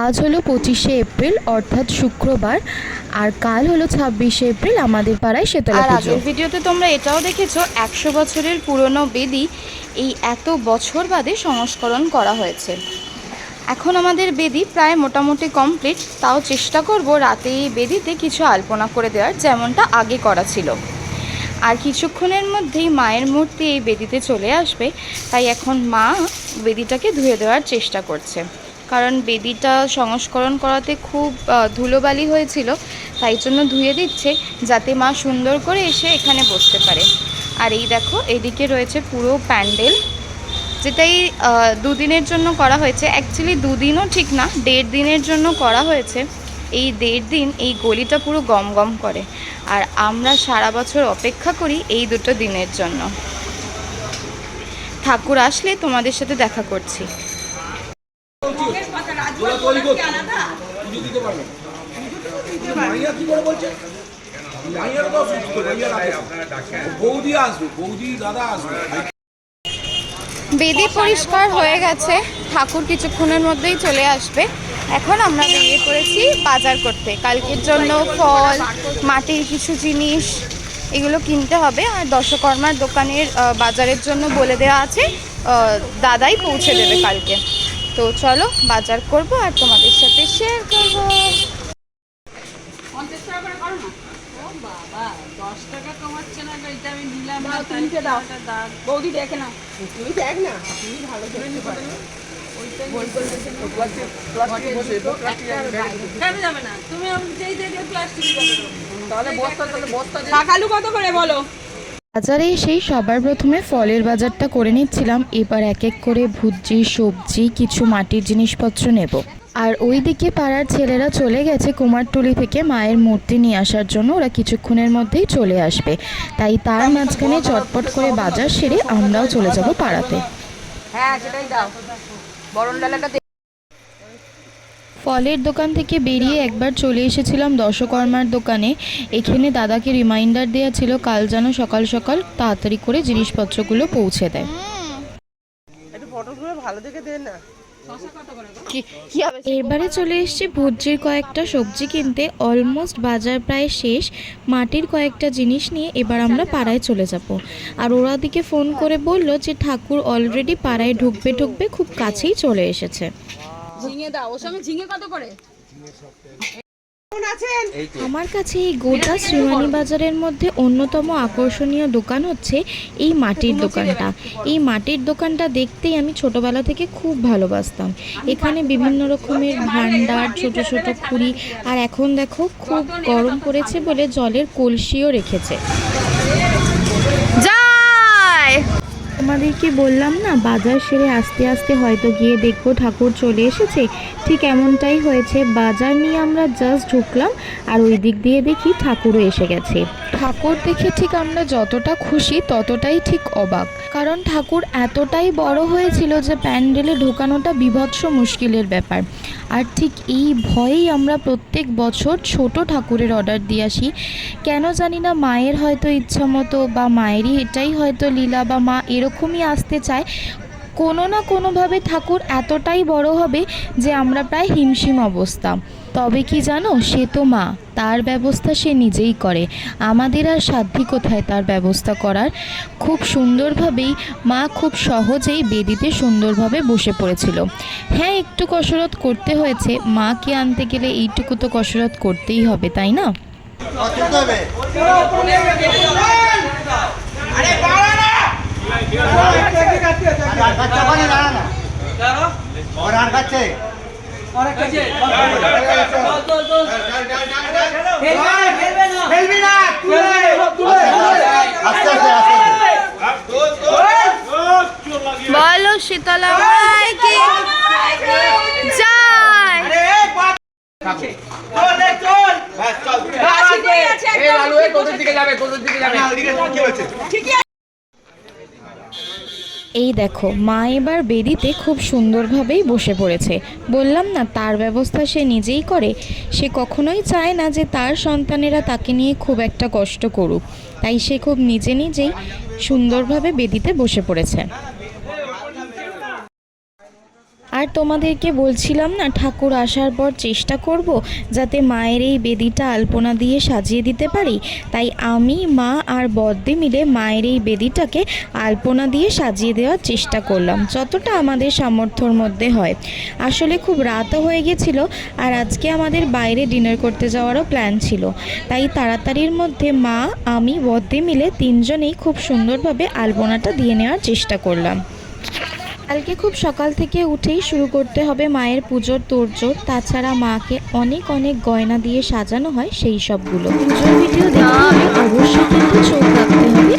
আজ হলো 25শে এপ্রিল অর্থাৎ শুক্রবার, আর কাল হলো 26শে এপ্রিল আমাদের পাড়ায় শীতলা পুজো। আগের ভিডিওতে তোমরা এটাও দেখেছো 100 বছরের পুরনো বেদি এই এত বছর বাদে সংস্করণ করা হয়েছে। এখন আমাদের বেদি প্রায় মোটামুটি কমপ্লিট, তাও চেষ্টা করব রাতে এই বেদিতে কিছু আলপনা করে দেওয়ার, যেমনটা আগে করা ছিল। আর কিছুক্ষণের মধ্যেই মায়ের মূর্তি এই বেদিতে চলে আসবে, তাই এখন মা বেদিটাকে ধুয়ে দেওয়ার চেষ্টা করছে, কারণ বেদিটা সংস্করণ করাতে খুব ধুলোবালি হয়েছিল, তাই জন্য ধুয়ে দিচ্ছে যাতে মা সুন্দর করে এসে এখানে বসতে পারে। আর এই দেখো, এইদিকে রয়েছে পুরো প্যান্ডেল, যেটাই দুদিনের জন্য করা হয়েছে। অ্যাকচুয়ালি দুদিনও ঠিক না, 1.5 দিনের জন্য করা হয়েছে। এই 1.5 দিন এই গলিটা পুরো গম গম করে, আর আমরা সারা বছর অপেক্ষা করি এই 2 দিনের জন্য। ঠাকুর আসলে তোমাদের সাথে দেখা করছি। বেদি পরিষ্কার হয়ে গেছে, ঠাকুর কিছুক্ষণের মধ্যেই চলে আসবে। এখন আমরা বেরিয়ে পড়েছি বাজার করতে, কালকের জন্য ফল, মাটির কিছু জিনিস এগুলো কিনতে হবে। আর দশকর্মার দোকানের বাজারের জন্য বলে দেওয়া আছে, দাদাই পৌঁছে দেবে কালকে। তো চলো বাজার করব আর তোমাদের সাথে শেয়ার করব। 50 টাকা করে করো না। ও বাবা 10 টাকা কমাচ্ছে না, এটা আমি নিলাম না। তুমি দাও বৌদি দেখে না, তুমি দেখ না, তুমি ভালো করে নিতে পারো। কেন যাবে না? তুমি যেই দেখে প্লাস্টিক তাহলে বস্তা শাকালু কত করে বলো? বাজারে এসেই সবার প্রথমে ফলের বাজারটা করে নিচ্ছিলাম। এবার এক এক করে ভুজি, সবজি, কিছু মাটির জিনিসপত্র নেব। আর ওইদিকে পাড়ার ছেলেরা চলে গেছে কুমারটুলি থেকে মায়ের মূর্তি নিয়ে আসার জন্য, ওরা কিছুক্ষণের মধ্যেই চলে আসবে। তাই তার মাঝখানে চটপট করে বাজার সেরে আমরাও চলে যাব পাড়াতে। হ্যাঁ সেটাই দাও, বরণ ডালাটা। ফলের দোকান থেকে বেরিয়ে একবার চলে এসেছিলাম দশকর্মার দোকানে। এখানে দাদাকে রিমাইন্ডার দেওয়া ছিল কাল যেন সকাল সকাল তাড়াতাড়ি করে জিনিসপত্রগুলো পৌঁছে দেয়। একটু ফটোগুলো ভালো দেখে দেন না। এবারে চলে এসেছি ভুজির কয়েকটা সবজি কিনতে। অলমোস্ট বাজার প্রায় শেষ। মাটির কয়েকটা জিনিস নিয়ে এবার আমরা পাড়ায় চলে যাব। আর ওরা দিকে ফোন করে বলল যে ঠাকুর অলরেডি পাড়ায় ঢুকবে, খুব কাছেই চলে এসেছে। ঝিঙে দাও, ওর সঙ্গে ঝিঙে কত করে? আমার কাছে এই গোটা শ্রীমানি বাজারের মধ্যে অন্যতম আকর্ষণীয় দোকান হচ্ছে এই মাটির দোকানটা। এই মাটির দোকানটা দেখতেই আমি ছোটবেলা থেকে খুব ভালোবাসতাম। এখানে বিভিন্ন রকমের ভান্ডার, ছোট ছোট খুঁড়ি, আর এখন দেখো খুব গরম পড়েছে বলে জলের কলসিও রেখেছে। তোমাদেরকে বললাম না, বাজার সেরে আস্তে আস্তে হয়তো গিয়ে দেখবো ঠাকুর চলে এসেছে। ঠিক এমনটাই হয়েছে। বাজার নিয়ে আমরা জাস্ট ঢুকলাম আর ওই দিক দিয়ে দেখি ঠাকুরও এসে গেছে। ঠাকুর দেখে ঠিক আমরা যতটা খুশি ততটাই ঠিক অবাক, কারণ ঠাকুর এতটাই বড় হয়েছিল যে প্যান্ডেলে ঢোকানোটা বিভৎস মুশকিলের ব্যাপার। আর ঠিক এই ভয়েই আমরা প্রত্যেক বছর ছোট ঠাকুরের অর্ডার দিয়ে আসি। কেন জানি না, মায়ের হয়তো ইচ্ছা মতো বা মায়েরই এটাই হয়তো লীলা, বা মা এরকমই আসতে চায়। কোনো না কোনোভাবে ঠাকুর এতটাই বড় হবে যে আমরা প্রায় হিমশিম অবস্থা। তবে কি জানো, সে তো মা, তার ব্যবস্থা সে নিজেই করে। আমাদের আর সাধ্যি কোথায় তার ব্যবস্থা করার। খুব সুন্দরভাবেই মা খুব সহজেই বেদিতে সুন্দরভাবে বসে পড়েছিল। হ্যাঁ, একটু কসরত করতে হয়েছে, মাকে আনতে গেলে এইটুকু তো কসরত করতেই হবে, তাই না? বলো শীতলা মাই কি জয়। এই দেখো, মা এবার বেদিতে খুব সুন্দরভাবেই বসে পড়েছে। বললাম না, তার ব্যবস্থা সে নিজেই করে। সে কখনোই চায় না যে তার সন্তানেরা তাকে নিয়ে খুব একটা কষ্ট করুক, তাই সে খুব নিজেই সুন্দরভাবে বেদিতে বসে পড়েছে। আর তোমাদেরকে বলছিলাম না, ঠাকুর আসার পর চেষ্টা করব যাতে মায়ের এই বেদিটা আলপনা দিয়ে সাজিয়ে দিতে পারি। তাই আমি, মা আর বদ্দি মিলে মায়ের এই বেদিটাকে আলপনা দিয়ে সাজিয়ে দেওয়ার চেষ্টা করলাম যতটা আমাদের সামর্থ্যর মধ্যে হয়। আসলে খুব রাতও হয়ে গেছিলো আর আজকে আমাদের বাইরে ডিনার করতে যাওয়ারও প্ল্যান ছিল। তাই তাড়াতাড়ির মধ্যে মা, আমি, বদ্দি মিলে তিনজনেই খুব সুন্দরভাবে আলপনাটা দিয়ে নেওয়ার চেষ্টা করলাম। কালকে খুব সকাল থেকে উঠেই শুরু করতে হবে মায়ের পুজোর তোড়জোড়। তাছাড়া মাকে অনেক অনেক গয়না দিয়ে সাজানো হয় সেই সবগুলো। পুজোর ভিডিও দেখতে হলে অবশ্যই কিন্তু চোখ রাখতে হবে